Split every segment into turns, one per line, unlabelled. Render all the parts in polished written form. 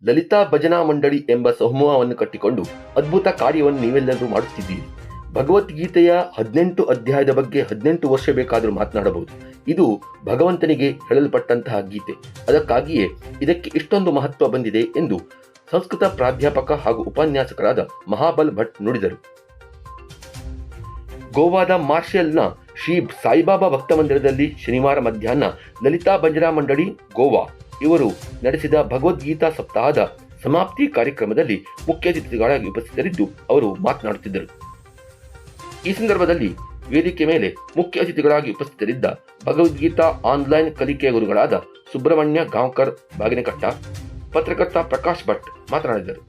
ಲಲಿತಾ ಭಜನಾ ಮಂಡಳಿ ಎಂಬ ಸಮೂಹವನ್ನು ಕಟ್ಟಿಕೊಂಡು ಅದ್ಭುತ ಕಾರ್ಯವನ್ನು ನೀವೆಲ್ಲರೂ ಮಾಡುತ್ತಿದ್ದೀರಿ. ಭಗವದ್ಗೀತೆಯ 18 ಅಧ್ಯಾಯದ ಬಗ್ಗೆ 18 ವರ್ಷ ಬೇಕಾದರೂ ಮಾತನಾಡಬಹುದು. ಇದು ಭಗವಂತನಿಗೆ ಹೇಳಲ್ಪಟ್ಟಂತಹ ಗೀತೆ. ಅದಕ್ಕಾಗಿಯೇ ಇದಕ್ಕೆ ಇಷ್ಟೊಂದು ಮಹತ್ವ ಬಂದಿದೆ ಎಂದು ಸಂಸ್ಕೃತ ಪ್ರಾಧ್ಯಾಪಕ ಹಾಗೂ ಉಪನ್ಯಾಸಕರಾದ ಮಹಾಬಲ್ ಭಟ್ ನುಡಿದರು. ಗೋವಾದ ಮಾರ್ಷಲ್ನ ಶ್ರೀ ಸಾಯಿಬಾಬಾ ಭಕ್ತ ಮಂದಿರದಲ್ಲಿ ಶನಿವಾರ ಮಧ್ಯಾಹ್ನ ಲಲಿತಾ ಭಜನಾ ಮಂಡಳಿ ಗೋವಾ ಇವರು ನಡೆಸಿದ ಭಗವದ್ಗೀತಾ ಸಪ್ತಾಹದ ಸಮಾಪ್ತಿ ಕಾರ್ಯಕ್ರಮದಲ್ಲಿ ಮುಖ್ಯ ಅತಿಥಿಗಳಾಗಿ ಉಪಸ್ಥಿತರಿದ್ದು ಅವರು ಮಾತನಾಡುತ್ತಿದ್ದರು. ಈ ಸಂದರ್ಭದಲ್ಲಿ ವೇದಿಕೆ ಮೇಲೆ ಮುಖ್ಯ ಅತಿಥಿಗಳಾಗಿ ಉಪಸ್ಥಿತರಿದ್ದ ಭಗವದ್ಗೀತಾ ಆನ್ಲೈನ್ ಕಲಿಕೆಯ ಗುರುಗಳಾದ ಸುಬ್ರಹ್ಮಣ್ಯ ಗಾಂವ್ಕರ್ ಬಾಗಿನಕಟ್ಟ, ಪತ್ರಕರ್ತ ಪ್ರಕಾಶ್ ಭಟ್ ಮಾತನಾಡಿದರು.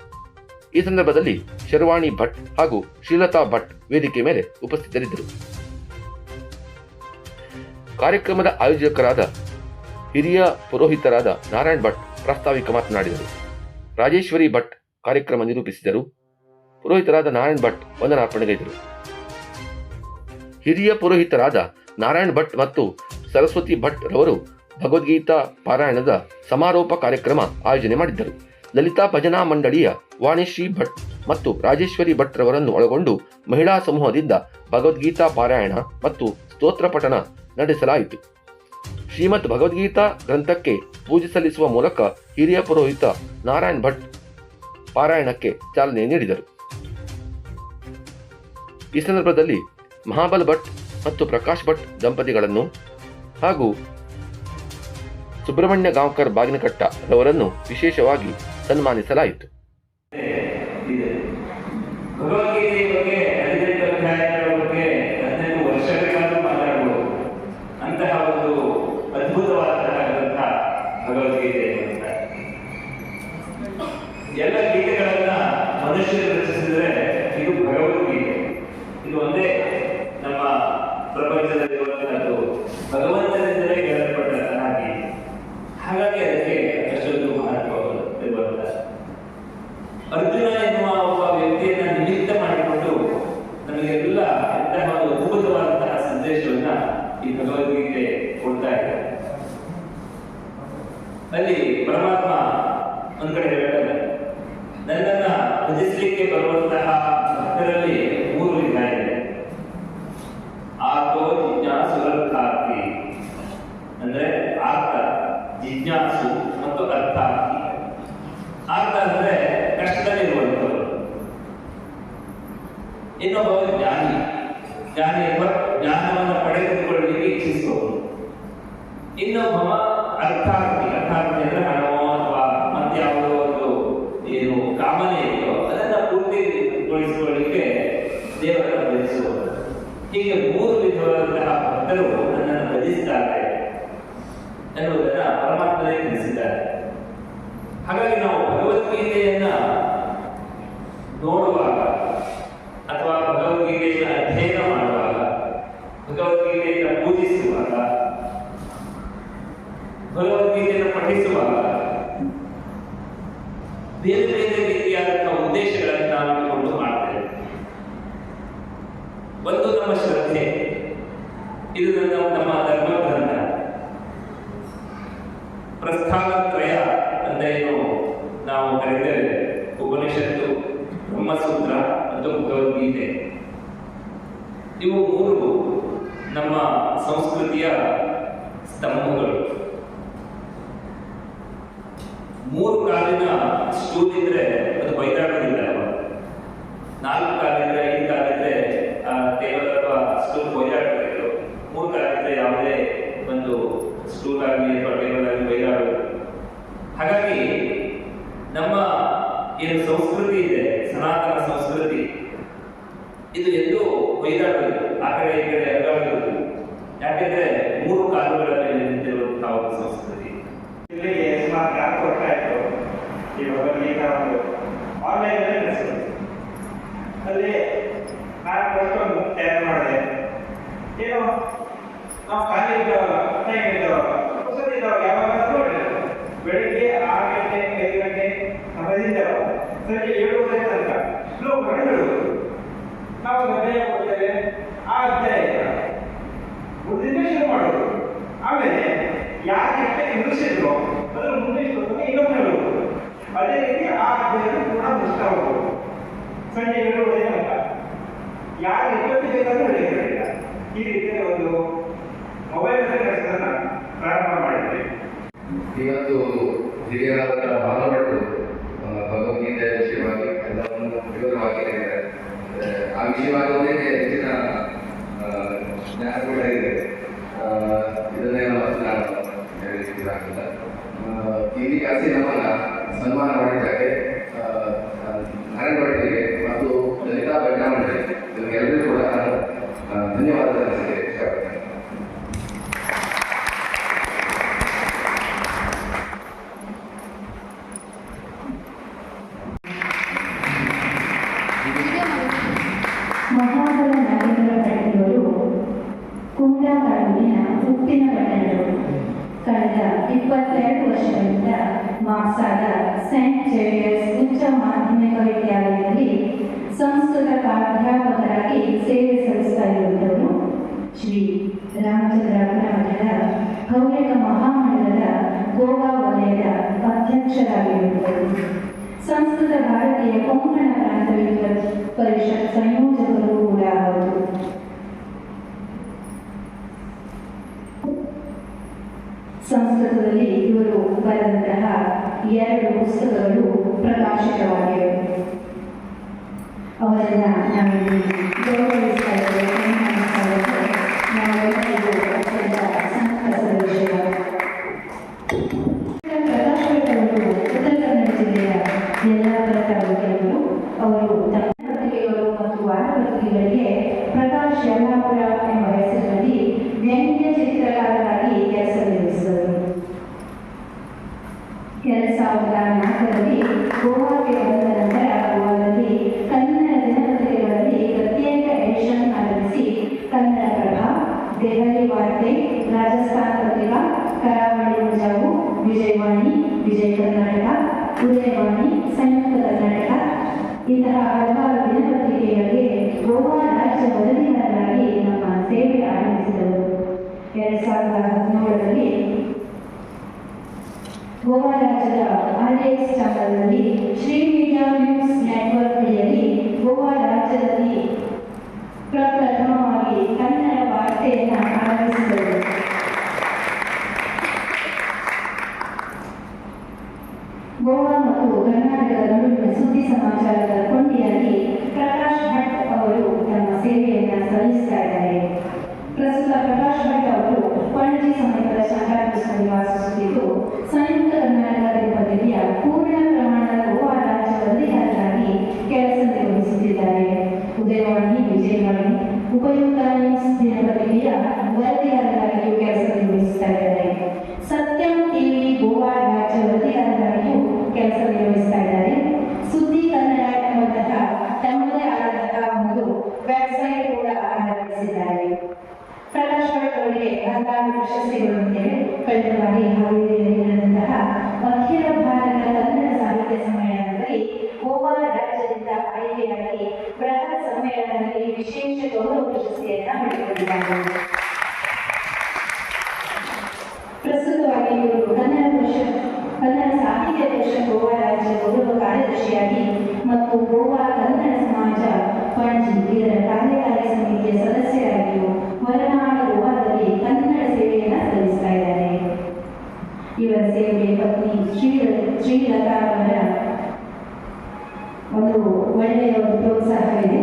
ಈ ಸಂದರ್ಭದಲ್ಲಿ ಶರ್ವಾಣಿ ಭಟ್ ಹಾಗೂ ಶ್ರೀಲತಾ ಭಟ್ ವೇದಿಕೆ ಮೇಲೆ ಉಪಸ್ಥಿತರಿದ್ದರು. ಕಾರ್ಯಕ್ರಮದ ಆಯೋಜಕರಾದ ಹಿರಿಯ ಪುರೋಹಿತರಾದ ನಾರಾಯಣ್ ಭಟ್ ಪ್ರಾಸ್ತಾವಿಕ ಮಾತನಾಡಿದರು. ರಾಜೇಶ್ವರಿ ಭಟ್ ಕಾರ್ಯಕ್ರಮ ನಿರೂಪಿಸಿದರು. ಪುರೋಹಿತರಾದ ನಾರಾಯಣ್ ಭಟ್ ವಂದನಾರ್ಪಣೆಗೈದರು. ಹಿರಿಯ ಪುರೋಹಿತರಾದ ನಾರಾಯಣ್ ಭಟ್ ಮತ್ತು ಸರಸ್ವತಿ ಭಟ್ ರವರು ಭಗವದ್ಗೀತಾ ಪಾರಾಯಣದ ಸಮಾರೋಪ ಕಾರ್ಯಕ್ರಮ ಆಯೋಜನೆ ಮಾಡಿದ್ದರು. ಲಲಿತಾ ಭಜನಾ ಮಂಡಳಿಯ ವಾಣಿಶ್ರೀ ಭಟ್ ಮತ್ತು ರಾಜೇಶ್ವರಿ ಭಟ್ ರವರನ್ನು ಒಳಗೊಂಡು ಮಹಿಳಾ ಸಮೂಹದಿಂದ ಭಗವದ್ಗೀತಾ ಪಾರಾಯಣ ಮತ್ತು ಸ್ತೋತ್ರ ಪಠಣ ನಡೆಸಲಾಯಿತು. ಶ್ರೀಮದ್ ಭಗವದ್ಗೀತಾ ಗ್ರಂಥಕ್ಕೆ ಪೂಜೆ ಸಲ್ಲಿಸುವ ಮೂಲಕ ಹಿರಿಯ ಪುರೋಹಿತ ನಾರಾಯಣ್ ಭಟ್ ಪಾರಾಯಣಕ್ಕೆ ಚಾಲನೆ ನೀಡಿದರು. ಈ ಸಂದರ್ಭದಲ್ಲಿ ಮಹಾಬಲ್ ಭಟ್ ಮತ್ತು ಪ್ರಕಾಶ್ ಭಟ್ ದಂಪತಿಗಳನ್ನು ಹಾಗೂ ಸುಬ್ರಹ್ಮಣ್ಯ ಗಾಂವ್ಕರ್ ಬಾಗಿನಕಟ್ಟ ರವರನ್ನು ವಿಶೇಷವಾಗಿ ಸನ್ಮಾನಿಸಲಾಯಿತು.
ಭಗವದ್ಗೀತೆಯ ಬಗ್ಗೆ 18 ಅಧ್ಯಾಯಗಳ ಬಗ್ಗೆ 18 ವರ್ಷಗಳಿಗಾದರೂ ಮಾತಾಡಬಹುದು. ಅಂತಹ ಒಂದು ಅದ್ಭುತವಾದಂತಹ ಗ್ರಂಥ ಭಗವದ್ಗೀತೆ. ಎಲ್ಲ ಗೀತೆಗಳನ್ನ ಮನುಷ್ಯರು ರಚಿಸಿದರೆ ಇದು ಭಗವದ್ಗೀತೆ. ಇದು ಒಂದೇ ನಮ್ಮ ಪ್ರಪಂಚದಲ್ಲಿರುವಂತಹದ್ದು ಭಗವಂತನಿಂದಲೇ ಹೇಳಲ್ಪಟ್ಟಂತಹ ಗೀತೆ. ಹಾಗಾಗಿ ಅದಕ್ಕೆ ಅಷ್ಟೊಂದು ಮಹತ್ವವನ್ನು ಇರುವಂತಹ ಅರ್ಜುನ ಎನ್ನುವ ಒಬ್ಬ ವ್ಯಕ್ತಿಯನ್ನ ನಿಮಿತ್ತ ಮಾಡಿಕೊಂಡು ನಮಗೆಲ್ಲ ಇಂತಹ ಒಂದು ಅದ್ಭುತವಾದಂತಹ ಸಂದೇಶವನ್ನ ಈ ಭಗವದ್ಗೀತೆ ಕೊಡ್ತಾ ಇದೆ. ಅಲ್ಲಿ ಪರಮಾತ್ಮ ಒಂದ್ ಕಡೆ ಹೇಳ್ತಾನೆ, ನನ್ನನ್ನ ಭಜಿಸಲಿಕ್ಕೆ ಬರುವಂತಹ ಭಕ್ತರಲ್ಲಿ 3 ವಿಧ ಇದೆ. ಆರ್ತ ಜಿಜ್ಞಾಸುರರ್ಥಾರ್ಥಿ ಅಂದ್ರೆ ಆರ್ತ, ಜಿಜ್ಞಾಸು ಮತ್ತು ಅರ್ಥಾರ್ಥಿ. ಆರ್ತ ಅಂದ್ರೆ ಕಷ್ಟದಲ್ಲಿರುವಂಥವರು. ಇನ್ನೊಬ್ಬ ಜ್ಞಾನಿ, ಜ್ಞಾನಿ ಎಂಬ ಜ್ಞಾನವನ್ನು ಪಡೆದುಕೊಳ್ಳಲಿಕ್ಕೆ ಇಚ್ಛಿಸುವವರು. ಇನ್ನೊಬ್ಬ ಅರ್ಥಾರ್ಥಿ, ಅರ್ಥಾರ್ಥಿ ಅಂದ್ರೆ ಹಣವೋ ಅಥವಾ ಮತ್ಯಾವುದೋ ಒಂದು ಏನು ಕಾಮನೆ ಇದೆಯೋ ಅದನ್ನ ಪೂರ್ತಿಗೊಳಿಸಿಕೊಳ್ಳಲಿಕ್ಕೆ ದೇವರನ್ನು ಭಜಿಸುವರು. ಹೀಗೆ 3 ವಿಧವಾದಂತಹ ಭಕ್ತರು ನನ್ನನ್ನು ಭಜಿಸುತ್ತಾರೆ ಎನ್ನುವುದನ್ನ ಪರಮಾತ್ಮನೇ ತಿಳಿಸಿದ್ದಾರೆ. ಹಾಗಾಗಿ ನಾವು ಭಗವದ್ಗೀತೆಯನ್ನ ನೋಡುವಾಗ ಅಥವಾ ಭಗವದ್ಗೀತೆಯನ್ನು ಅಧ್ಯಯನ ಮಾಡುವಾಗ, ಭಗವದ್ಗೀತೆಯನ್ನು ಪೂಜಿಸುವಾಗ, ಭಗವದ್ಗೀತೆಯನ್ನು ಪಠಿಸುವಾಗ ಬೇರೆ ಬೇರೆ ರೀತಿಯಾದಂತಹ ಉದ್ದೇಶಗಳನ್ನು ನಾವು ಇಟ್ಟುಕೊಂಡು ಮಾಡ್ತೇವೆ. ಒಂದು ನಮ್ಮ ಶ್ರದ್ಧೆ, ಇದು ನಮ್ಮ ಧರ್ಮ ಗ್ರಂಥ. ಪ್ರಸ್ಥಾನತ್ರಯ ಅಂದೇನು ನಾವು ಕರೆದರೆ ಉಪನಿಷತ್ತು, ಬ್ರಹ್ಮಸೂತ್ರ ಮತ್ತು ಭಗವದ್ಗೀತೆ. ಇವು 3 ನಮ್ಮ ಸಂಸ್ಕೃತಿಯ ಸ್ತಂಭಗಳು. 3 ಕಾಲಿನ ಸ್ಟೂಲ್ ಇದ್ರೆ ಅದು ಬೈದಾಡೋದಿಲ್ಲ. 4 ಕಾಲಿದ್ರೆ 5 ಕಾಲಿದ್ರೆ ಟೇಬಲ್ ಅಥವಾ ಸ್ಟೂಲ್ ಬೈದಾಡಬೇಕು. 3 ಕಾಲಿದ್ರೆ ಯಾವುದೇ ಒಂದು ಸ್ಟೂಲ್ ಆಗಲಿ ಅಥವಾ ಟೇಬಲ್ ಆಗಲಿ ಬೈದಾಡೋದು. ಹಾಗಾಗಿ ನಮ್ಮ ಏನು ಸಂಸ್ಕೃತಿ ಇದೆ, ಸನಾತನ ಸಂಸ್ಕೃತಿ, ಇದು ಎಲ್ಲೂ ಬೈದಾಡೋದು, ಆ ಕಡೆ ಈ ಕಡೆ ಅಲ್ಲಾಡೋದು. ಯಾಕೆಂದ್ರೆ 3 ಕಾಲುಗಳ ಮೇಲೆ ನಿಂತಿರುವಂತಹ ಒಂದು ಸಂಸ್ಕೃತಿ.
ಇಲ್ಲಿಗೆ ಸುಮಾರು 4 ವರ್ಷ ಆಯಿತು ಈ ಭಗವದ್ಗೀತಾ ಒಂದು ಆನ್ಲೈನ್ ನಡೆಸಿದೆ. ಅಲ್ಲಿ 4 ವರ್ಷ ಒಂದು ತಯಾರು ಮಾಡಿದೆ. ಏನು ನಾವು ಖಾಲಿ ಇದ್ದವಾಗ, ಹೊಸದಿದ್ದವಾಗ ಯಾವ ಯಾರು ಎಷ್ಟೊತ್ತು ಬೇಕಾದ್ರೂ ನಡೆಯುತ್ತಿರಲಿಲ್ಲ. ಈ ರೀತಿಯ ಒಂದು ಮೊಬೈಲ್ ಕೆಲಸವನ್ನು ಪ್ರಾರಂಭ ಮಾಡಿದ್ವಿ.
ಇವತ್ತು ಹಿರಿಯರಾದ ಭಾಗವತರು ಭಗವದ್ಗೀತೆ ವಿಷಯವಾಗಿ ಎಲ್ಲವನ್ನು ವಿವರವಾಗಿ ಹೇಳಿದ್ದಾರೆ. ಆ ವಿಷಯವಾಗಿ ಒಂದೇ ಹೆಚ್ಚಿನ ಜ್ಞಾನ ಕೂಡ ಇದೆ. ಇದನ್ನೆಲ್ಲ ನಾನು ಹೇಳಲಿಕ್ಕಿಲ್ಲ. ಇಲ್ಲಿ ಕಾಸಿ ನಮ್ಮನ್ನ ಸನ್ಮಾನ ಮಾಡಿದ್ದಾರೆ ನಾರಾಯಣ ಭಟ್ರಿಗೆ ಮತ್ತು ಲಲಿತಾ ಬಜಾಮಂಡ್ರಿ ಇವರಿಗೆಲ್ಲರಿಗೂ ಕೂಡ ನಾನು ಧನ್ಯವಾದ ಸಲ್ಲಿಸಲಿಕ್ಕೆ ಇಷ್ಟಪಡ್ತೇನೆ.
ಮಹಾಬಲ ನಾಗೇಂದ್ರ ಭಟ್ರವರು ಕುಂದಾ ತಾಲೂಕಿನ ಉಪ್ಪಿನ ಪಟ್ಟಣದವರು. ಕಳೆದ 22 ವರ್ಷಗಳಿಂದ ಮಾಕ್ಸಾದ ಸೈಂಟ್ ಜೇವಿಯರ್ಸ್ ಉಚ್ಚ ಮಾಧ್ಯಮಿಕ ವಿದ್ಯಾಲಯದಲ್ಲಿ ಸಂಸ್ಕೃತ ಪ್ರಾಧ್ಯಾಪಕರಾಗಿ ಸೇವೆ ಸಲ್ಲಿಸ್ತಾ ಇರುವಂಥವರು. ಶ್ರೀ ರಾಮಚಂದ್ರಾಪುರ ಮಠದ ಹವ್ಯಕ ಮಹಾಮಂಡಲದ ಗೋವಾ ವಲಯದ ಅಧ್ಯಕ್ಷರಾಗಿರುವಂಥವರು. ಸಂಸ್ಕೃತ ಭಾರತೀಯ ಕೊಂಕಣ ಪ್ರಾಂತ ಪರಿಷತ್ ಸಂಯೋಜಕರು ಕೂಡ ಹೌದು. ಸಂಸ್ಕೃತದಲ್ಲಿ ಇವರು ಬರೆದಂತಹ 2 ಪುಸ್ತಕಗಳು ಪ್ರಕಾಶಿತವಾಗಿವೆ. ಅವರನ್ನ ನಾವಿಲ್ಲಿ ಗೌರವಿಸ್ತಾ ಇದ್ದೇವೆ. ಸಂತಸದ ವಿಷಯ. ಪ್ರಕಾಶ್ ಭಟ್ ಅವರು ಉತ್ತರ ಕನ್ನಡ ಜಿಲ್ಲೆಯ ಯಲ್ಲಾಪುರ ತಾಲೂಕಿನವರು. ಅವರು ತಮ್ಮ ಪತ್ರಿಕೆಗಳು ಮತ್ತು ವಾರಪತ್ರಿಕೆಗಳಿಗೆ ಪ್ರಕಾಶ್ ಯಲ್ಲಾಪುರ ಎಂಬ ಹೆಸರಿನಲ್ಲಿ ವ್ಯಂಗ್ಯ ಚಿತ್ರಕಾರರಾಗಿ ಕೆಲಸ ನಿರ್ವಹಿಸಿದರು. 2004ರಲ್ಲಿ ಗೋವಾಕ್ಕೆ ಬಂದ ನಂತರ ಗೋವಾದಲ್ಲಿ ಕನ್ನಡ ದಿನಪತ್ರಿಕೆಗಳಲ್ಲಿ ಪ್ರತ್ಯೇಕ ಎಡಿಷನ್ ಆರಂಭಿಸಿ ಕನ್ನಡಪ್ರಭ, ದೆಹಲಿ ವಾರ್ತೆ, ರಾಜಸ್ಥಾನ ಪತ್ರಿಕಾ, ಕರಾವಳಿ ಮುಂಜಾವು, ವಿಜಯವಾಣಿ, ವಿಜಯ ಕರ್ನಾಟಕ, ಉದಯವಾಣಿ, ಸಂಯುಕ್ತ ಕರ್ನಾಟಕ ಇಂತಹ ಹಲವಾರು ದಿನಪತ್ರಿಕೆಗಳಿಗೆ ಗೋವಾ ರಾಜ್ಯ ವರದಿಗಾರರಾಗಿ ನಮ್ಮ ಸೇವೆ ಆರಂಭಿಸಿದರು. 2017ರಲ್ಲಿ ಗೋವಾ ರಾಜ್ಯದ RDX ಚಾನಲ್ನಲ್ಲಿ ಶ್ರೀ ಮೀಡಿಯಾ ನ್ಯೂಸ್ ನೆಟ್ವರ್ಕ್ ಅಡಿಯಲ್ಲಿ ಗೋವಾ ರಾಜ್ಯದಲ್ಲಿ ಪ್ರಪ್ರಥಮವಾಗಿ ಕನ್ನಡ ವಾರ್ತೆಯನ್ನು ಆರಂಭಿಸಿದರು. ಗೋವಾ ಮತ್ತು ಕರ್ನಾಟಕದ ನಡುವಿನ ಸುದ್ದಿ ಸಮಾಚಾರದ ಕೊಂಡಿಯಾಗಿ ಪ್ರಕಾಶ್ ಭಟ್ ಅವರು ತಮ್ಮ ಸೇವೆಯನ್ನು ಸಲ್ಲಿಸ್ತಾ ಇದ್ದಾರೆ. ಪ್ರಸ್ತುತ ಪ್ರಕಾಶ್ ಭಟ್ ಅವರು ಪಣಜಿ ಸಮೀಪದ ಶಂಕರಕೃಷ್ಣದಲ್ಲಿ ವಾಸಿಸುತ್ತಿದ್ದು ಸಂಯುಕ್ತ ಕರ್ನಾಟಕ ದಿನಪತ್ರಿಕೆಯ ಪೂರ್ಣ ಪ್ರಮಾಣದ ಗೋವಾ ರಾಜ್ಯ ವರದಿಗಾರರಾಗಿ ಕೆಲಸ ನಿರ್ವಹಿಸುತ್ತಿದ್ದಾರೆ. ಉದಯವಾಣಿ, ವಿಜಯವಾಣಿ, ಉಪಯುಕ್ತ ನ್ಯೂಸ್ ದಿನಪತ್ರಿಕೆಯ ವರದಿಗಾರರಾಗಿಯೂ ಕೆಲಸ ನಿರ್ವಹಿಸುತ್ತಾ ಇದ್ದಾರೆ. ಸತ್ಯಂ ಟಿವಿ ಗೋವಾ ರಾಜ್ಯ ವರದಿಗಾರರಾಗಿಯೂ ಕೆಲಸ ನಿರ್ವಹಿಸ್ತಾ ಇದ್ದಾರೆ. ಸುದ್ದಿ ಕನ್ನಡ ಎಂಬಂತಹ ತಮ್ಮದೇ ಆದಂತಹ ಒಂದು ವೆಬ್ಸೈಟ್ ಕೂಡ ಆರಂಭಿಸಿದ್ದಾರೆ. ಪ್ರಕಾಶ್ ಭಟ್ ಅವರಿಗೆ ಹಲವಾರು ಪ್ರಶಸ್ತಿಗಳು ಬಂದಿವೆ. ಕಳೆದ ಬಾರಿ ಹಾವೇರಿಯಲ್ಲಿ ನಡೆದಂತಹ ಅಖಿಲ ಭಾರತ ಕನ್ನಡ ಸಾಹಿತ್ಯ ಸಮ್ಮೇಳನದಲ್ಲಿ ಗೋವಾ ರಾಜ್ಯದಿಂದ ಆಯ್ಕೆಯಾಗಿ ಬೃಹತ್ ಸಮ್ಮೇಳನದಲ್ಲಿ ವಿಶೇಷ ಗೌರವ ಪ್ರಶಸ್ತಿಯನ್ನು ಪಡೆದುಕೊಂಡಿದ್ದಾರೆ. ಪ್ರಸ್ತುತವಾಗಿ ಇವರು ಕನ್ನಡ ಸಾಹಿತ್ಯ ಪರಿಷತ್ ಗೋವಾ ರಾಜ್ಯ ಗೌರವ ಕಾರ್ಯದರ್ಶಿಯಾಗಿ ಮತ್ತು ಗೋವಾ ಕನ್ನಡ ಸಮಾಜ ಪಣಜಿ ಇದರ ಕಾರ್ಯಕಾರಿ ಸಮಿತಿಯ ಸದಸ್ಯರಾಗಿಯೂ ಹೊರನಾಡು ಗೋವಾದಲ್ಲಿ ಕನ್ನಡ ಸೇವೆಯನ್ನು ಸಲ್ಲಿಸ್ತಾ ಇದ್ದಾರೆ. ಇವರ ಸೇವೆಗೆ ಪತ್ನಿ ಶ್ರೀಲತಾ ಅವರ ಒಂದು ಒಳ್ಳೆಯ ಒಂದು ಪ್ರೋತ್ಸಾಹವಿದೆ.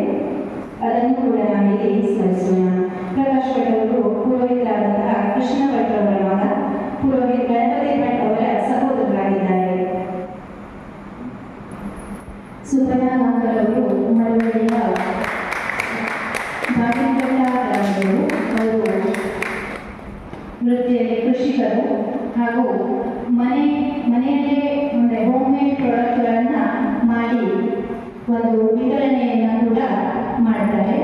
ಅದನ್ನು ಕೂಡ ನಾವಿಲ್ಲಿ ಸ್ಮರಿಸೋಣ. ಪ್ರಕಾಶ್ ಭಟ್ ಅವರು ಪುರೋಹಿತರಾದಂತಹ ಕೃಷ್ಣ ಭಟ್ ಅವರ ಮಗ, ಪುರೋಹಿತ್ ಗಣಪತಿ ಭಟ್ ಅವರ ಸಹೋದರರಾಗಿದ್ದಾರೆ. ಸುಪರ್ಣಾ ನಾಗರ್ ಅವರು ಮಳವಳ್ಳಿಯ ಬಾಗಿಲವರು. ಅವರು ವೃತ್ತಿಯಲ್ಲಿ ಕೃಷಿಕರು ಹಾಗೂ ಮನೆಯಲ್ಲೇ ಅಂದರೆ ಹೋಮ್ ಮೇಡ್ ಪ್ರಾಡಕ್ಟ್ಗಳನ್ನು ಮಾಡಿ ಒಂದು ವಿತರಣೆಯನ್ನು ಕೂಡ ಮಾಡ್ತಾರೆ.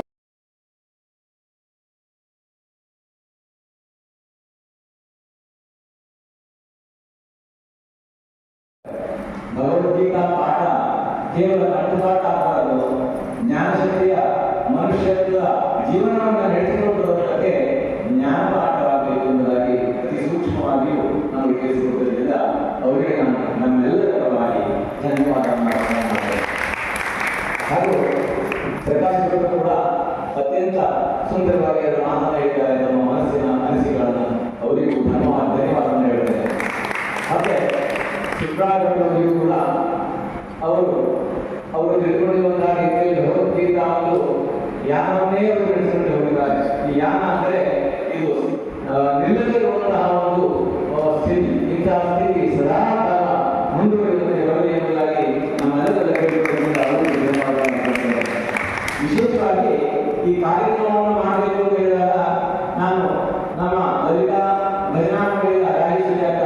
ಭಗವದ್ಗೀತಾ ಪಾಠ ಕೇವಲ ಕಂಠಪಾಠ ಆಗಬಾರದು. ಜ್ಞಾನಶಕ್ತಿಯ ಮನುಷ್ಯತ್ವ ಜೀವನವನ್ನು ನಡೆಸಿಕೊಂಡು ಬರುವುದಕ್ಕೆ ಜ್ಞಾನ ಪಾಠವಾಗಬೇಕು ಎಂಬುದಾಗಿ ಅತಿ ಸೂಕ್ಷ್ಮವಾಗಿಯೂ ನಾವು ಕೇಳಿಸಿಕೊಳ್ಳುವುದರಿಂದ ಅವರಿಗೆ ನಾನು ನಮ್ಮೆಲ್ಲರ ಪರವಾಗಿ ಧನ್ಯವಾದವನ್ನು ಮಾಡ್ತೇನೆ. ಹಾಗೂ ಪ್ರಕಾಶ್ ಕೂಡ ಸುಂದರವಾಗಿ ಅದರ ಮಾತನ್ನು ಹೇಳಿದ್ದಾರೆ. ನಮ್ಮ ಮನಸ್ಸಿನ ಅನಿಸಿಕೆಗಳನ್ನು ಅವರಿಗೂ ಧನ್ಯವಾದವನ್ನು ಹೇಳ್ತೇನೆ. ಮತ್ತೆ ಸುಬ್ರಾಯರವರಿಗೂ ಕೂಡ ಅವರು ತಿಳ್ಕೊಂಡಿರುವಂತಹ ರೀತಿಯಲ್ಲಿ ಭಗವದ್ಗೀತಾ ಒಂದು ಯಾನವನ್ನೇ ಅವರು ನಡೆಸಿಕೊಂಡು ಹೋಗಿದ್ದಾರೆ. ಈ ಯಾನ ಅಂದರೆ ಇದು ನಿಲ್ಲದಿರುವಂತಹ ಒಂದು ಸ್ಥಿತಿ. ಇಂತಹ ಸ್ಥಿತಿ ಸದಾ ಕಾಲ ಮುಂದುವರಿಯುತ್ತದೆ ಬರಲಿ ಎಂಬುದಾಗಿ ನಮ್ಮೆಲ್ಲರ ಕೇಳಿಕೊಂಡು ಅವರಿಗೆ ಧನ್ಯವಾದವನ್ನು ಹೇಳ್ತೇನೆ. ವಿಶೇಷವಾಗಿ ಈ ಕಾರ್ಯಕ್ರಮವನ್ನು ಮಾಡಬೇಕು ಅಂತ ಹೇಳಿದಾಗ ನಾನು ನಮ್ಮ ಲಲಿತಾ ಭಜನಾ ಮಂಡಳಿಯ ರಾಜೇಶ್ವರಿ ಅಕ್ಕ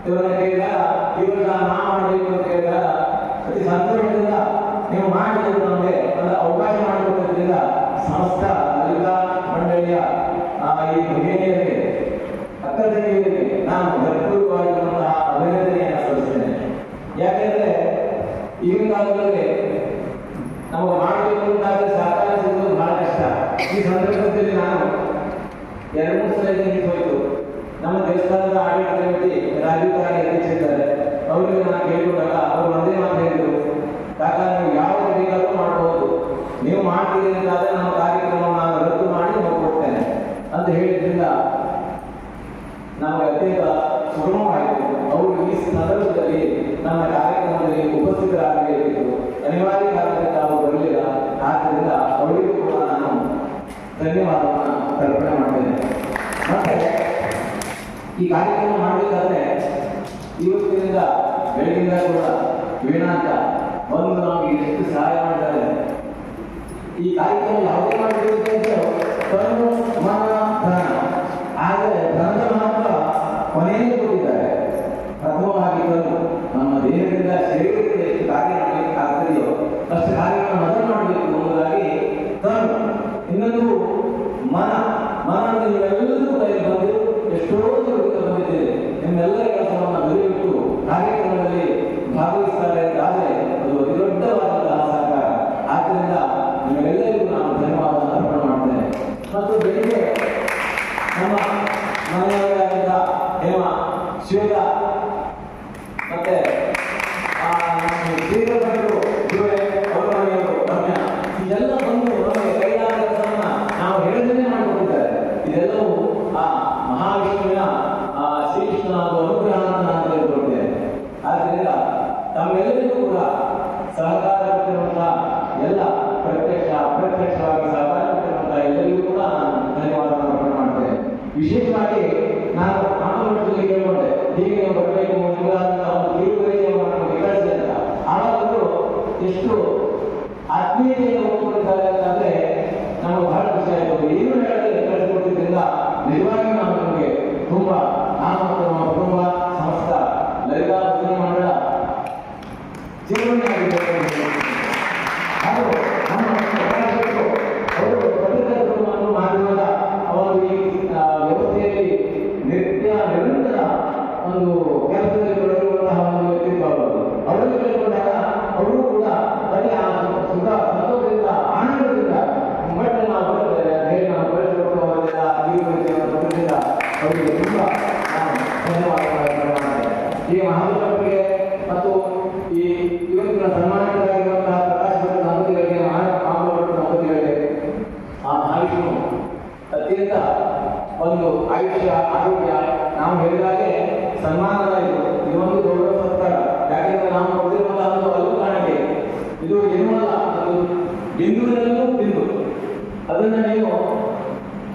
ಇವರನ್ನ ಕೇಳಿದಾಗ ಇವಾಗ ನಾ ಮಾಡಬೇಕು ಅಂತ ಹೇಳಿದಾಗ ಅತಿ ಸಂತೋಷದಿಂದ ನೀವು ಮಾಡಿದ್ರು ನಮಗೆ ಒಂದು ಅವಕಾಶ ಮಾಡಿಕೊಟ್ಟಿದ್ದರಿಂದ ಸಮಸ್ತ ಲಲಿತಾ ಮಂಡಳಿಯ ಈ ಭಗಿನಿಯರಿಗೆ ಅಕ್ಕ ತಂಗಿಯರಿಗೆ ನಾನು ಭರಪೂರ್ವವಾಗಿರುವಂತಹ ಅಭಿನಂದನೆಯನ್ನು ಸಲ್ಲಿಸ್ತೇನೆ. ಯಾಕೆಂದ್ರೆ ಈಗಿನ ಕಾಲದಲ್ಲಿ ನಮಗೆ ಮಾಡಬೇಕು ಅಂತಾದ್ರೆ ಸಹಕಾರ ಸಿಗೋದು ಬಹಳ ಕಷ್ಟ. ಈ ಸಂದರ್ಭದಲ್ಲಿ ನಾನು 2-3 ಸಲ ಹೋಯಿತು. ನಮ್ಮ ದೇವಸ್ಥಾನದ ಆಡಳಿತ ಸಮಿತಿ ರಾಜೀವ್ ಅಧ್ಯಕ್ಷರಿದ್ದಾರೆ. ಅವರಿಗೆ ನಾನು ಕೇಳಿಕೊಂಡಾಗ ಅವರು ಒಂದೇ ಮಾತು ಹೇಳಿದರು, ಕಾಕ ನೀವು ಯಾವಾಗ ಬೇಕಾದರೂ ಮಾಡಬಹುದು, ನೀವು ಮಾಡ್ತೀರಿ ಅಂತಾದ್ರೆ ನಮ್ಮ ಕಾರ್ಯಕ್ರಮ ನಾನು ರದ್ದು ಮಾಡಿ ನಿಮಗೆ ಕೊಡ್ತೇನೆ ಅಂತ ಹೇಳಿದ್ರಿಂದ ನಮಗೆ ಅತ್ಯಂತ ಸುಗಮವಾಯಿತು. ಅವರು ಈ ಸಂದರ್ಭದಲ್ಲಿ ನಮ್ಮ ಕಾರ್ಯಕ್ರಮದಲ್ಲಿ ಉಪಸ್ಥಿತರಾಗಬೇಕಿತ್ತು. ಅನಿವಾರ್ಯ ಕಾರಣದಿಂದ ಅವರು ಬರಲಿಲ್ಲ. ಆದ್ದರಿಂದ ಅವರಿಗೂ ಕೂಡ ನಾನು ಧನ್ಯವಾದವನ್ನು ಅರ್ಪಣೆ ಮಾಡ್ತೇನೆ. ಮತ್ತೆ ಈ ಕಾರ್ಯಕ್ರಮ ಮಾಡಬೇಕಾದ್ರೆ ಇವತ್ತಿನಿಂದ ಬೆಳಗಿಂದ ಕೂಡ ವೀಣಾ ಅಂತ ಬಂದು ನಮಗೆ ಎಷ್ಟು ಸಹಾಯ ಮಾಡಿದ್ದಾರೆ. ಈ ಕಾರ್ಯಕ್ರಮ ಯಾವುದೇ ಮಾಡಬೇಕು ತನು ಮನ ಧನ, ಆದರೆ ಧನದ ಮಾತ್ರ ಕೊನೆಯಲ್ಲಿ ಕೊಟ್ಟಿದ್ದಾರೆ. ಪ್ರಥಮವಾಗಿ ತನು ನಮ್ಮ ದೇಹದಿಂದ ಶರೀರದಿಂದ ಎಷ್ಟು ಕಾರ್ಯ ಮಾಡಲಿಕ್ಕೆ ಆಗ್ತದೆಯೋ ಅಷ್ಟು ಕಾರ್ಯವನ್ನು ಮೊದಲು ಮಾಡಬೇಕು ಎಂಬುದಾಗಿ ತನು. ಇನ್ನೊಂದು ಮನ ನೀವೆಲ್ಲರೂ ಕೈಯಲ್ಲಿ ಬಂದು ಎಷ್ಟೋ ದೂರದಿಂದ ಬಂದಿದ್ದೇವೆ. ನಿಮ್ಮೆಲ್ಲರ ಕೆಲಸವನ್ನು ಬದಿಗಿಟ್ಟು ಕಾರ್ಯಕ್ರಮದಲ್ಲಿ ಭಾಗವಹಿಸ್ತಾರೆ ಆದರೆ ಅದು ಅತಿ ದೊಡ್ಡವಾದಂತಹ ಸಹಕಾರ. ಆದ್ದರಿಂದ ನಿಮ್ಮೆಲ್ಲರಿಗೂ ನಾನು ಧನ್ಯವಾದವನ್ನು ಅರ್ಪಣೆ ಮಾಡ್ತೇನೆ. ಮತ್ತು ಬೆಳಿಗ್ಗೆ ನಮ್ಮ ಮನೆಯವರಾಗಿದ್ದ ಹೇಮ, ಶ್ವೇತ ಮತ್ತೆ ಶ್ರೀಧರರು, ಅವರ ಮನೆಯವರು ರಮ್ಯ, ಇದೆಲ್ಲ ಬಂದು ನಮಗೆ ಕೈಲಾದ ಕೆಲಸವನ್ನು ನಾವು ಹೇಳದೇ ಮಾಡಿಕೊಟ್ಟಿದ್ದಾರೆ. ಇದೆಲ್ಲವೂ ಆ ಮಹಾವಿಷ್ಣುವಿನ ಶ್ರೀಕೃಷ್ಣನ ಅನುಗ್ರಹ ಅಂತ ನಾನು ತಿಳಿದುಕೊಂಡಿದ್ದೇನೆ. ಆದ್ದರಿಂದ ತಮ್ಮೆಲ್ಲರಿಗೂ ಕೂಡ ಸಹಕಾರ ಕೊಟ್ಟಿರುವಂತಹ ಎಲ್ಲ ಪ್ರತ್ಯಕ್ಷ ಅಪ್ರತ್ಯಕ್ಷವಾಗಿ ಸಹಕಾರ ಕೊಟ್ಟಿರುವಂತಹ ಎಲ್ಲರಿಗೂ ಕೂಡ ನಾನು ಧನ್ಯವಾದವನ್ನು ಅರ್ಪಣೆ ಮಾಡ್ತೇನೆ. ವಿಶೇಷವಾಗಿ ನಾನು ಆಂಧ್ರದಲ್ಲಿ ಕೇಳಿಕೊಂಡೆ, ಹೀಗೆ ನೀವು ಬರಬೇಕು ನಿಮಗಾದಂತಹ ಒಂದು ಕಿರುಪರಿಚಯವನ್ನು ವಿಕಸಿಸಿ ಅಂತ. ಆವಾಗಲೂ ಎಷ್ಟು ಆತ್ಮೀಯತೆಯನ್ನು ಒಪ್ಪಿಕೊಂಡಿದ್ದಾರೆ ಅಂತಂದ್ರೆ ನಮಗೆ ಬಹಳ ಖುಷಿ ಆಯಿತು. ಏನು ಹೇಳದೆ ಕಳಿಸಿಕೊಟ್ಟಿದ್ದರಿಂದ ನಿಜವಾಗಿ ನಾವು ನಮಗೆ ತುಂಬಾ ನಾನು ಮತ್ತು ನಮ್ಮ ಕುಟುಂಬ ಸಮಸ್ತ ಲಲಿತಾ ಭಜನಾ ಮಂಡಳ ಜೀವನವಾಗಿದ್ದಾರೆ. ಹಾಗೂ ನಮ್ಮ ಅವರು ಪತ್ರಿಕಾವನ್ನು ಮಾಡಿರುವಾಗ ಅವರು ಈ ವ್ಯವಸ್ಥೆಯಲ್ಲಿ ನಿರಂತರ ಒಂದು ಕೆಲಸದಲ್ಲಿ ತೊಡಗಿರುವಂತಹ ಒಂದು ವ್ಯಕ್ತಿತ್ವ ಅವರು. ಅವರಲ್ಲಿ ಕೈಗೊಂಡಾಗ ಅವರು ಕೂಡ ಬರೀ ಆ ಸಂತೋಷದಿಂದ ಆನಂದದಿಂದ ಮತ್ತೆ ನಾವು ಬರ್ತೇವೆ ಹೇಗೆ ನಾವು ಬೆಳೆಸಿಕೊಂಡು ಅವರೆಲ್ಲ ಈ ಪರಿಚಯವನ್ನು ಕೊಟ್ಟಿದ್ದರಿಂದ ಅವರಿಗೆ ತುಂಬ ನಾನು ಧನ್ಯವಾದಗಳನ್ನು ಮಾಡ್ತೇನೆ. ಈ ಮಹಾನುಭಾವರಿಗೆ ಮತ್ತು ಈ ಇವತ್ತಿನ ಸನ್ಮಾನಿತರಾಗಿರುವಂತಹ ಪ್ರಕಾಶ್ ಭಟ್ ದಂಪತಿಗಳಿಗೆ, ಮಹಾನುಭಾವ ದಂಪತಿಗಳಿಗೆ ಆ ಮಹಾವಿಷ್ಣು ಅತ್ಯಂತ ಒಂದು ಆಯುಷ್ಯ ಆರೋಗ್ಯ ನಾವು ಹೇಳಿದಾಗೆ ಸನ್ಮಾನವಾಯಿತು. ಇದೊಂದು ಗೌರವ ಸತ್ಕಾರ. ಯಾಕೆಂದ್ರೆ ನಾವು ಕೊಟ್ಟಿರುವಂತಹ ಒಂದು ಅಲ್ಲು ಕಾಣಿಕೆ ಇದು ಏನೂ ಅಲ್ಲ, ಅದು ಬಿಂದುವಿನಲ್ಲೂ ಬಿಂದು. ಅದನ್ನು ನೀವು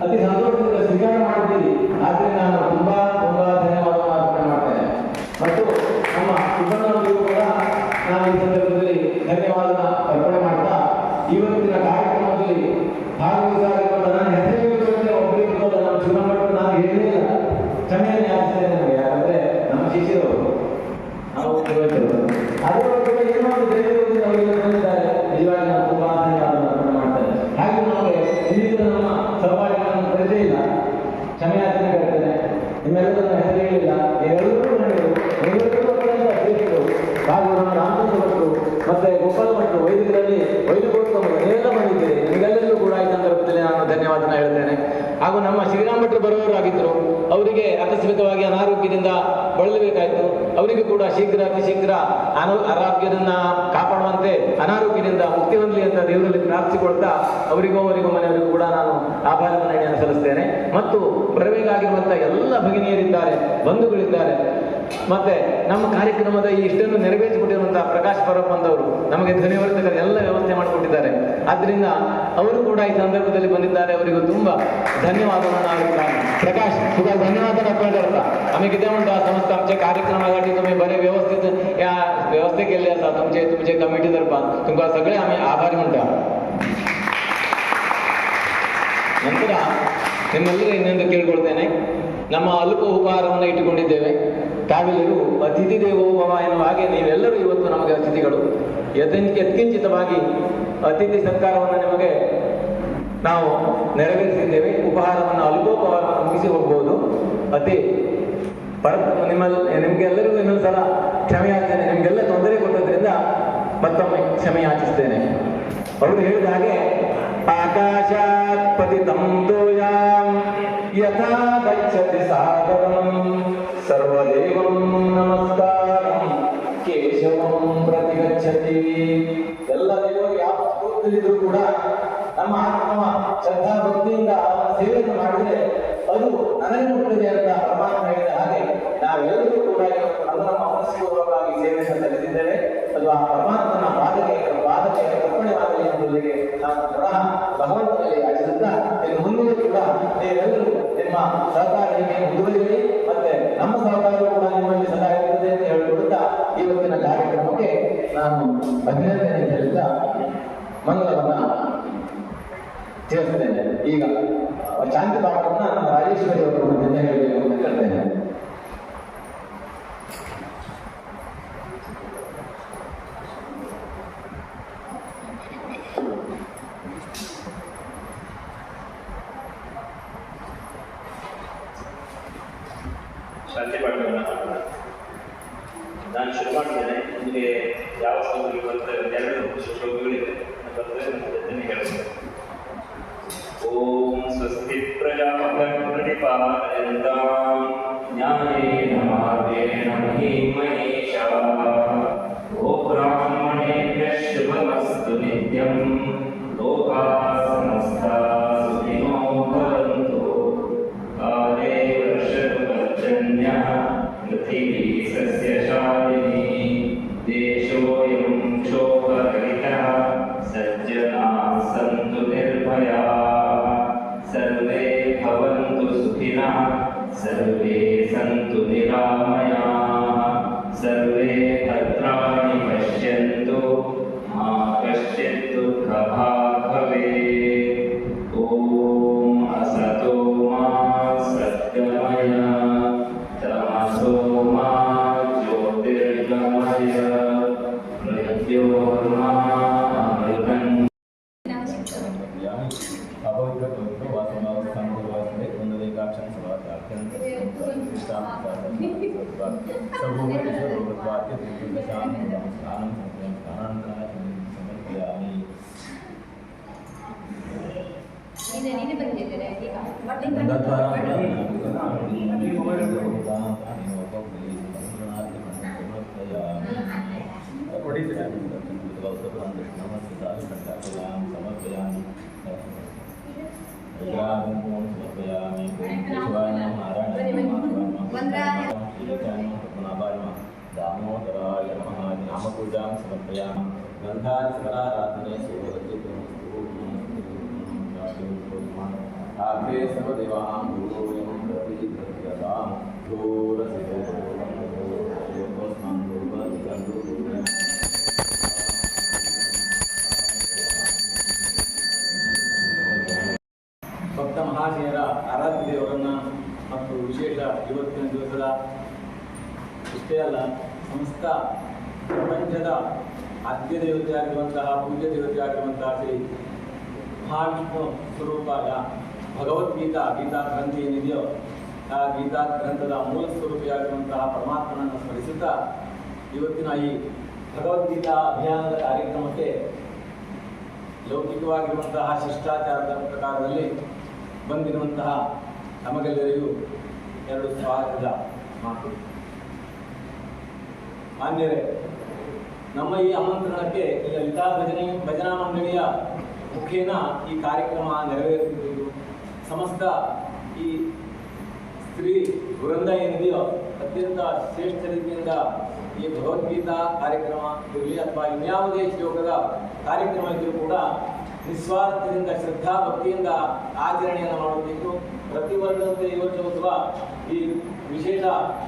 ಅತಿ ಸಂತೋಷದಿಂದ ಸ್ವೀಕಾರ ಮಾಡಿದ್ದೀರಿ. ಆದ್ದರಿಂದ ನಾನು ತುಂಬಾ ಧನ್ಯವಾದವನ್ನು ಅರ್ಪಣೆ ಮಾಡ್ತೇನೆ. ಮತ್ತು ನಮ್ಮ ಸಿಬ್ಬಂದಿಗೂ ಕೂಡ ನಾನು ಈ ಸಂದರ್ಭದಲ್ಲಿ ಧನ್ಯವಾದನ ಅರ್ಪಣೆ ಮಾಡ್ತಾ ಇವತ್ತಿನ ಕಾರ್ಯಕ್ರಮದಲ್ಲಿ ಭಾಗವಹಿಸಿದ ನನ್ನ ಹೆಸರು ಒಬ್ಬರಿಗೆ ನಮ್ಮ ಚುನಾವಣೆ ನಾನು ಹೇಳಿಲ್ಲ, ಕ್ಷಮೆಯನ್ನು ಯಾಚಿಸ್ತೇನೆ ನನಗೆ. ಯಾಕಂದ್ರೆ ನಮ್ಮ ಶಿಷ್ಯರವರು ನಾವು ಅದರ ಏನೋ ಒಂದು ಧೈರ್ಯದಿಂದ ಅವರಿಗೆ ಬಂದಿದ್ದಾರೆ. ನಿಜವಾಗಿ ನಾನು ತುಂಬಾ ಧನ್ಯವಾದವನ್ನು ಅರ್ಪಣೆ ಮಾಡ್ತೇನೆ. ಹಾಗೆ ನಮಗೆ ಇನ್ನಿತರ ನಮ್ಮ ಸಹಪಾಠಿಗಳನ್ನು ಪರಿಚಯ ಇಲ್ಲ, ಕ್ಷಮೆಯಾಚನೆ ಹೇಳ್ತೇನೆ. ನಿಮ್ಮೆಲ್ಲರೂ ಹೆಸರು ಹೇಳಿಲ್ಲ, ಎಲ್ಲರೂ ನಡೆದರು, ಹಾಗೂ ನಮ್ಮ ರಾಮಚಂದ್ರ ಭಟ್ರು ಮತ್ತೆ ಗೋಪಾಲ ಭಟ್ರು ವೈದಿಕರಲ್ಲಿ ವೈದ್ಯಕೋತ್ಸವ ಎಲ್ಲ ಬಂದಿದ್ದೇನೆ. ನಿಮಗೆಲ್ಲರಿಗೂ ಕೂಡ ಈ ಸಂದರ್ಭದಲ್ಲಿ ನಾನು ಧನ್ಯವಾದನ ಹೇಳ್ತೇನೆ. ಹಾಗೂ ನಮ್ಮ ಶ್ರೀರಾಮ್ ಭಟ್ರು ಬರುವವರಾಗಿದ್ದರು, ಅವರಿಗೆ ಆಕಸ್ಮಿಕವಾಗಿ ಅನಾರೋಗ್ಯದಿಂದ ಬಳಲಬೇಕಾಯಿತು. ಅವರಿಗೂ ಕೂಡ ಅತಿ ಶೀಘ್ರ ಆರೋಗ್ಯದನ್ನ ಕಾಪಾಡುವಂತೆ ಅನಾರೋಗ್ಯದಿಂದ ಮುಕ್ತಿ ಹೊಂದಲಿ ಅಂತ ದೇವರಲ್ಲಿ ಪ್ರಾರ್ಥಿಸಿಕೊಳ್ತಾ ಅವರಿಗೂ ಮನೆಯವರಿಗೂ ಕೂಡ ನಾನು ಆಭಾರವನ್ನು ಸಲ್ಲಿಸ್ತೇನೆ. ಮತ್ತು ಬರಬೇಕಾಗಿರುವಂತಹ ಎಲ್ಲ ಭಗಿನಿಯರಿದ್ದಾರೆ, ಬಂಧುಗಳಿದ್ದಾರೆ. ಮತ್ತೆ ನಮ್ಮ ಕಾರ್ಯಕ್ರಮದ ಈ ಇಷ್ಟನ್ನು ನೆರವೇರಿಸಿಕೊಟ್ಟಿರುವಂತಹ ಪ್ರಕಾಶ್ ಪರಪ್ಪಂದವರು ನಮಗೆ ಧ್ವನಿವರ್ಧಕರ ಎಲ್ಲ ವ್ಯವಸ್ಥೆ ಮಾಡಿಕೊಟ್ಟಿದ್ದಾರೆ. ಆದ್ದರಿಂದ ಅವರು ಕೂಡ ಈ ಸಂದರ್ಭದಲ್ಲಿ ಬಂದಿದ್ದಾರೆ. ಅವರಿಗೂ ತುಂಬಾ ಧन्यवाद प्रकाश तुका धन्यवाद करता. आम्ही किती म्हणतो समस्त आमच्या कार्यक्रमासाठी तुम्ही बरे व्यवस्थित या व्यवस्थे केले असा तुमचे कमिटी तर्फान तुमका सगळे आम्ही आभारी म्हणतो. ನಂತರ ನಿಮ್ಮೆಲ್ಲರೂ ಇನ್ನೊಂದು ಕೇಳ್ಕೊಳ್ತೇನೆ, ನಮ್ಮ ಅಲ್ಪ ಉಪಹಾರವನ್ನು ಇಟ್ಟುಕೊಂಡಿದ್ದೇವೆ. ತಾವೆಲ್ಲರೂ ಅತಿಥಿ ದೇವೋ ಭವ ಎನ್ನುವ ಹಾಗೆ ನೀವೆಲ್ಲರೂ ಇವತ್ತು ನಮಗೆ ಅತಿಥಿಗಳು. ಯತ್ಕಿಂಚಿತವಾಗಿ ಅತಿಥಿ ಸತ್ಕಾರವನ್ನು ನಿಮಗೆ ನಾವು ನೆರವೇರಿಸಿದ್ದೇವೆ. ಉಪಹಾರವನ್ನು ಅಲ್ಪೋಪಹಾರವನ್ನು ಮುಗಿಸಿ ಹೋಗ್ಬೋದು. ನಿಮಗೆಲ್ಲರಿಗೂ ಇನ್ನೊಂದು ಸಲ ಕ್ಷಮೆ ಯಾಚಿಸ್ತೇನೆ. ನಿಮಗೆಲ್ಲ ತೊಂದರೆ ಕೊಟ್ಟದ್ರಿಂದ ಮತ್ತೊಮ್ಮೆ ಕ್ಷಮೆ ಯಾಚಿಸ್ತೇನೆ. ಅವರು ಹೇಳಿದ ಹಾಗೆ ಆಕಾಶಾತ್ ಪತಿತಂ ತೋಯಾಂ ಯಥಾ ಗಚ್ಚತಿ ಸಾಗರಂ ಸರ್ವದೇವಂ ನಮಸ್ಕಾರಂ ಕೇಶವಂ ಪ್ರತಿಗಚ್ಚತಿ. ಎಲ್ಲ ದೇವರು ಯಾವ ಸ್ವರೂಪದಲ್ಲಿದ್ರೂ ಕೂಡ ನಮ್ಮ ಆತ್ಮ ಶ್ರದ್ಧಾ ಭಕ್ತಿಯಿಂದ ಅವನ ಸೇವೆಯನ್ನು ಮಾಡಿದರೆ ಅದು ನನಗೆ ಮುಟ್ಟದೆ ಅಂತ ಪರಮಾತ್ಮ ಹೇಳಿದ ಹಾಗೆ ನಾವೆಲ್ಲರೂ ಕೂಡ ನಮ್ಮ ಮನಸ್ಪೂರ್ವಕವಾಗಿ ಸೇವೆಯನ್ನು ಸಲ್ಲಿಸಿದ್ದೇವೆ. ಅದು ಆ ಪರಮಾತ್ಮನ ಪಾದಕ್ಕೆ ಅರ್ಪಣೆವಾಗಲಿ ಎಂಬುದಕ್ಕೆ ನಾನು ಪುನಃ ಭಗವಂತನಲ್ಲಿ ಯಾಚಿಸುತ್ತಾ ಇನ್ನು ಮುಂದೆ ಕೂಡ ನೀವೆಲ್ಲರೂ ನಿಮ್ಮ ಸಹಕಾರಕ್ಕೆ ಮುಂದುವರಿಯಲಿ. ಮತ್ತೆ ನಮ್ಮ ಸಹಕಾರವೂ ಕೂಡ ನಿಮ್ಮಲ್ಲಿ ಸದಾ ಇರುತ್ತದೆ ಅಂತ ಹೇಳಿಕೊಡುತ್ತಾ ಇವತ್ತಿನ ಕಾರ್ಯಕ್ರಮಕ್ಕೆ ನಾನು ಅಭಿನಂದನೆ ಹೇಳುತ್ತಾ ಮಂಗಲವನ್ನ ಸೇರಿಸ್ತೇನೆ. ಈಗ ಶಾಂತಿ ಭಾವವನ್ನು ನಮ್ಮ ರಾಜೇಶ್ವರಿ ಅವರು ಮುಂದೆ ಹೇಳಬೇಕು ಅಂತ ಕೇಳ್ತೇನೆ.
ಶಾಂತಿ ಪಾಠವನ್ನು ನಾನು ಶುರು ಮಾಡಿದ್ದೇನೆ. ನಿಮಗೆ ಯಾವ ಶ್ಲೋಕಗಳು ಬರ್ತವೆ, ಎರಡು ಶ್ಲೋಕಗಳಿದೆ ಬರ್ತವೆ, ಅದನ್ನು ಹೇಳ್ತೇನೆ. ಓಂ ಸ್ವಸ್ತಿ ಪ್ರಜಾಪತಿಪಾಲಯಂತಾಂ ನ್ಯಾಯೇನ ಮಾರ್ಗೇಣ ಮಹೀ ಮಹೇಶಾಃ. ಓ ಬ್ರಾಹ್ಮಣೇಭ್ಯಃ ಶುಭಮಸ್ತು ನಿತ್ಯಂ. ಲೋಕಾಃ ಸಮಸ್ತಾಃ ಸುಖಿನೋ ಭವಂತು. ಕಾಲೇ ವರ್ಷತು ಪರ್ಜನ್ಯಃ ಪೃಥಿವೀ ಸಸ್ಯಶಾಲಿನಿ. ದೇಶೋऽಯಂ ಶೋಕರಹಿತಃ ಸಜ್ಜನಾಃ ಸಂತು ನಿರ್ಭಯಾಃ. ಸರ್ವೇ ಭವಂತು ಸುಖಿನಃ ಸರ್ವೇ ಸಂತು ನಿರಾಮಯಾಃ. ಸರ್ವೇ ಭದ್ರಾಣಿ ಪಶ್ಯಂತು ಮಾ ಕಶ್ಚಿತ್ ದುಃಖಭಾಗ್ ಭವೇತ್. ಓಂ ಅಸತೋ ಮಾ ಸದ್ಗಮಯ ತಮಸೋ ಮಾ ಜ್ಯೋತಿರ್ಗಮಯ ಮೃತ್ಯೋರ್ಮಾ ಅಮೃತಂ.
ನೀನೇ ಬಂದಿದ್ದೇನೆ ಈಗ
दामोदराय नमः नामपूजां समर्पयामि. गन्धानि स्मराराधने आग्रे सर्वदेवानां गुरोऽयं प्रतिगृह्यतां ಭಕ್ತ ಮಹಾಶಯರ ಆರಾಧ್ಯ ದೇವರನ್ನ ಮತ್ತು ವಿಶೇಷ ಇವತ್ತಿನ ದಿವಸದ ಇಷ್ಟೇ ಅಲ್ಲ, ಸಮಸ್ತ ಪ್ರಪಂಚದ ಆದ್ಯ ದೇವತೆ ಆಗಿರುವಂತಹ ಪೂಜ್ಯ ದೇವತೆ ಆಗಿರುವಂತಹ ಶ್ರೀ ಮಹಾವಿಷ್ಣು ಸ್ವರೂಪಾದ ಭಗವದ್ಗೀತಾ ಗೀತಾ ಗ್ರಂಥ ಏನಿದೆಯೋ ಆ ಗೀತಾ ಗ್ರಂಥದ ಮೂಲ ಸ್ವರೂಪಿಯಾಗಿರುವಂತಹ ಪರಮಾತ್ಮನನ್ನು ಸ್ಮರಿಸುತ್ತಾ ಇವತ್ತಿನ ಈ ಭಗವದ್ಗೀತಾ ಅಭಿಯಾನದ ಕಾರ್ಯಕ್ರಮಕ್ಕೆ ಲೌಕಿಕವಾಗಿರುವಂತಹ ಶಿಷ್ಟಾಚಾರದ ಪ್ರಕಾರದಲ್ಲಿ ಬಂದಿರುವಂತಹ ನಮಗೆಲ್ಲರಿಗೂ ಎರಡು ಸ್ವಾಗತದ ಮಾತು. ಮಾನ್ಯರೇ, ನಮ್ಮ ಈ ಆಮಂತ್ರಣಕ್ಕೆ ಈ ಲಲಿತಾ ಭಜನಾ ಮಂಡಳಿಯ ಮುಖೇನ ಈ ಕಾರ್ಯಕ್ರಮ ನೆರವೇರುತ್ತಿರುವುದು ಸಮಸ್ತ ಈ ಸ್ತ್ರೀ ವೃಂದ ಏನಿದೆಯೋ ಅತ್ಯಂತ ಶ್ರೇಷ್ಠ ರೀತಿಯಿಂದ ಈ ಭಗವದ್ಗೀತಾ ಕಾರ್ಯಕ್ರಮ ಇರಲಿ ಅಥವಾ ಇನ್ಯಾವುದೇ ಶ್ಲೋಕದ ಕಾರ್ಯಕ್ರಮ ಇದ್ದರೂ ಕೂಡ ನಿಸ್ವಾರ್ಥದಿಂದ ಶ್ರದ್ಧಾ ಭಕ್ತಿಯಿಂದ ಆಚರಣೆಯನ್ನು ಮಾಡಬೇಕು. ಪ್ರತಿ ವರ್ಷದಂತೆ ಈ ವರ್ಷೋತ್ಸವ ಈ ವಿಶೇಷ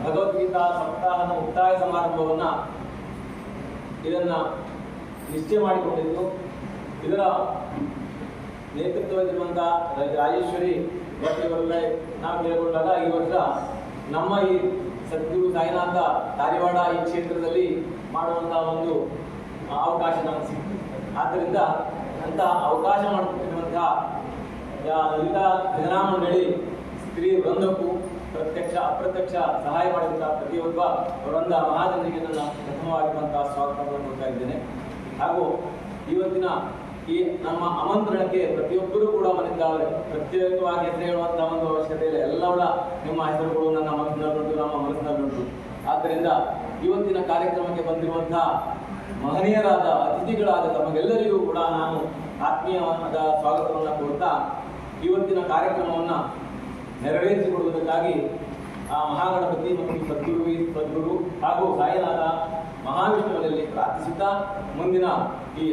ಭಗವದ್ಗೀತಾ ಸಪ್ತಾಹದ ಮುಕ್ತಾಯ ಸಮಾರಂಭವನ್ನು ಇದನ್ನು ನಿಶ್ಚಯ ಮಾಡಿಕೊಂಡಿದ್ದು, ಇದರ ನೇತೃತ್ವದಲ್ಲಿರುವಂಥ ರಾಜೇಶ್ವರಿ ಭಟ್ಟಿಯವರಲ್ಲೇ ನಾವು ಕೇಳಿಕೊಂಡಾಗ ಈ ವರ್ಷ ನಮ್ಮ ಈ ಸದ್ಗುರು ಸಾಯಿನಾಥ ಧಾರವಾಡ ಈ ಕ್ಷೇತ್ರದಲ್ಲಿ ಮಾಡುವಂತಹ ಒಂದು ಅವಕಾಶ ನಮಗೆ ಸಿಕ್ತು. ಆದ್ದರಿಂದ ಅಂತಹ ಅವಕಾಶ ಮಾಡಿಕೊಟ್ಟಿರುವಂತಹ ಲಲಿತಾ ಭಜನಾ ಮಂಡಳಿ ಸ್ತ್ರೀ ವೃಂದಕ್ಕೂ ಪ್ರತ್ಯಕ್ಷ ಅಪ್ರತ್ಯಕ್ಷ ಸಹಾಯ ಮಾಡಿದಂತಹ ಪ್ರತಿಯೊಬ್ಬ ವೃಂದ ಮಹಾಜನರಿಗೆ ನನ್ನ ಪ್ರಥಮವಾಗಿರುವಂತಹ ಸ್ವಾಗತವನ್ನು ಕೊಡ್ತಾ ಇದ್ದೇನೆ. ಹಾಗೂ ಇವತ್ತಿನ ಈ ನಮ್ಮ ಆಮಂತ್ರಣಕ್ಕೆ ಪ್ರತಿಯೊಬ್ಬರೂ ಕೂಡ ಬಂದಿದ್ದಾರೆ. ಪ್ರತ್ಯೇಕವಾಗಿ ಹೆಸರು ಹೇಳುವಂತಹ ಒಂದು ಅವಶ್ಯಕತೆ ಇಲ್ಲ, ಎಲ್ಲವೂ ನಿಮ್ಮ ಹೆಸರುಗಳು ನನ್ನ ಮನಸ್ಸಿನಲ್ಲುಂಟು, ನಮ್ಮ ಮನಸ್ಸಿನಲ್ಲುಂಟು. ಆದ್ದರಿಂದ ಇವತ್ತಿನ ಕಾರ್ಯಕ್ರಮಕ್ಕೆ ಬಂದಿರುವಂತಹ ಮಹನೀಯರಾದ ಅತಿಥಿಗಳಾದ ತಮಗೆಲ್ಲರಿಗೂ ಕೂಡ ನಾನು ಆತ್ಮೀಯವಾದ ಸ್ವಾಗತವನ್ನು ಕೊಡ್ತಾ ಇವತ್ತಿನ ಕಾರ್ಯಕ್ರಮವನ್ನು ನೆರವೇರಿಸಿಕೊಡುವುದಕ್ಕಾಗಿ ಆ ಮಹಾಗಣಪತಿ ಮತ್ತು ಸದ್ಗುರು ಹಾಗೂ ಸಾಯಿನಾಥ ಮಹಾವಿಷ್ಣುವಿನಲ್ಲಿ ಪ್ರಾರ್ಥಿಸುತ್ತಾ ಮುಂದಿನ ಈ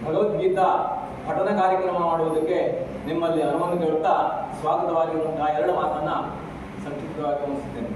ಭಗವದ್ಗೀತಾ ಪಠನ ಕಾರ್ಯಕ್ರಮ ಮಾಡುವುದಕ್ಕೆ ನಿಮ್ಮಲ್ಲಿ ಅನುಮತಿ ಕೇಳುತ್ತಾ ಸ್ವಾಗತವಾಗಿರುವಂತಹ ಎರಡು ಮಾತನ್ನ ಸಂಕ್ಷಿಪ್ತವಾಗಿ ಗಮನಿಸುತ್ತೇನೆ.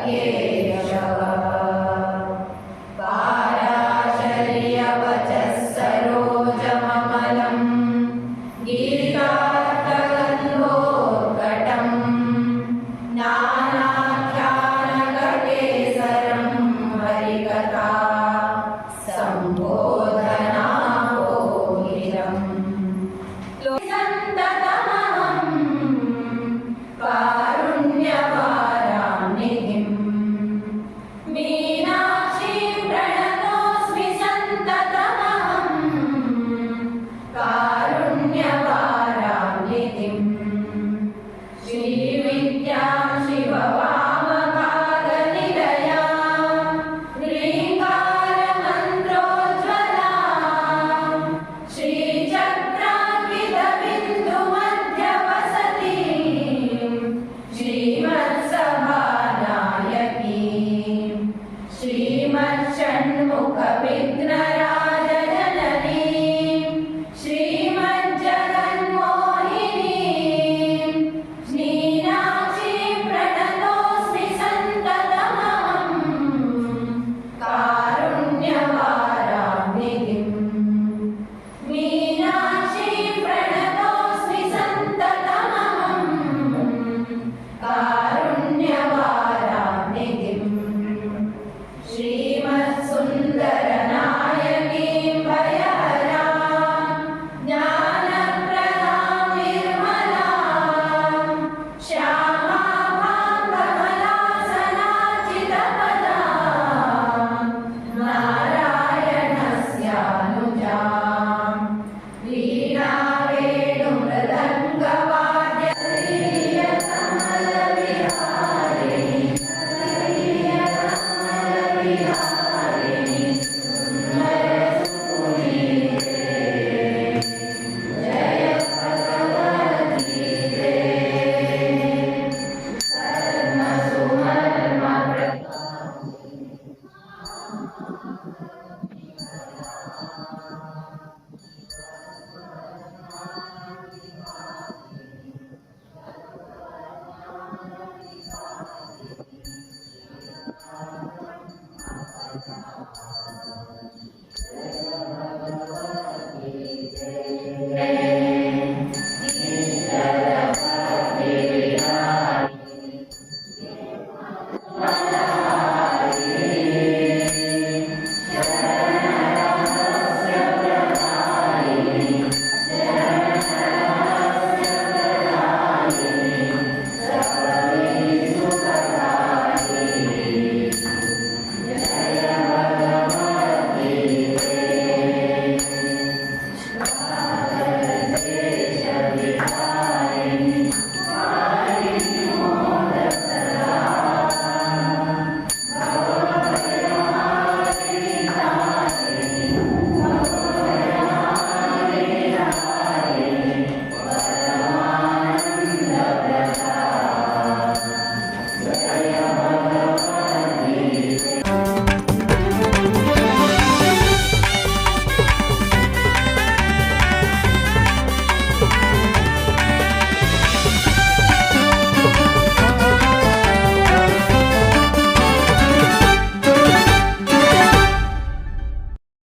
Yeah.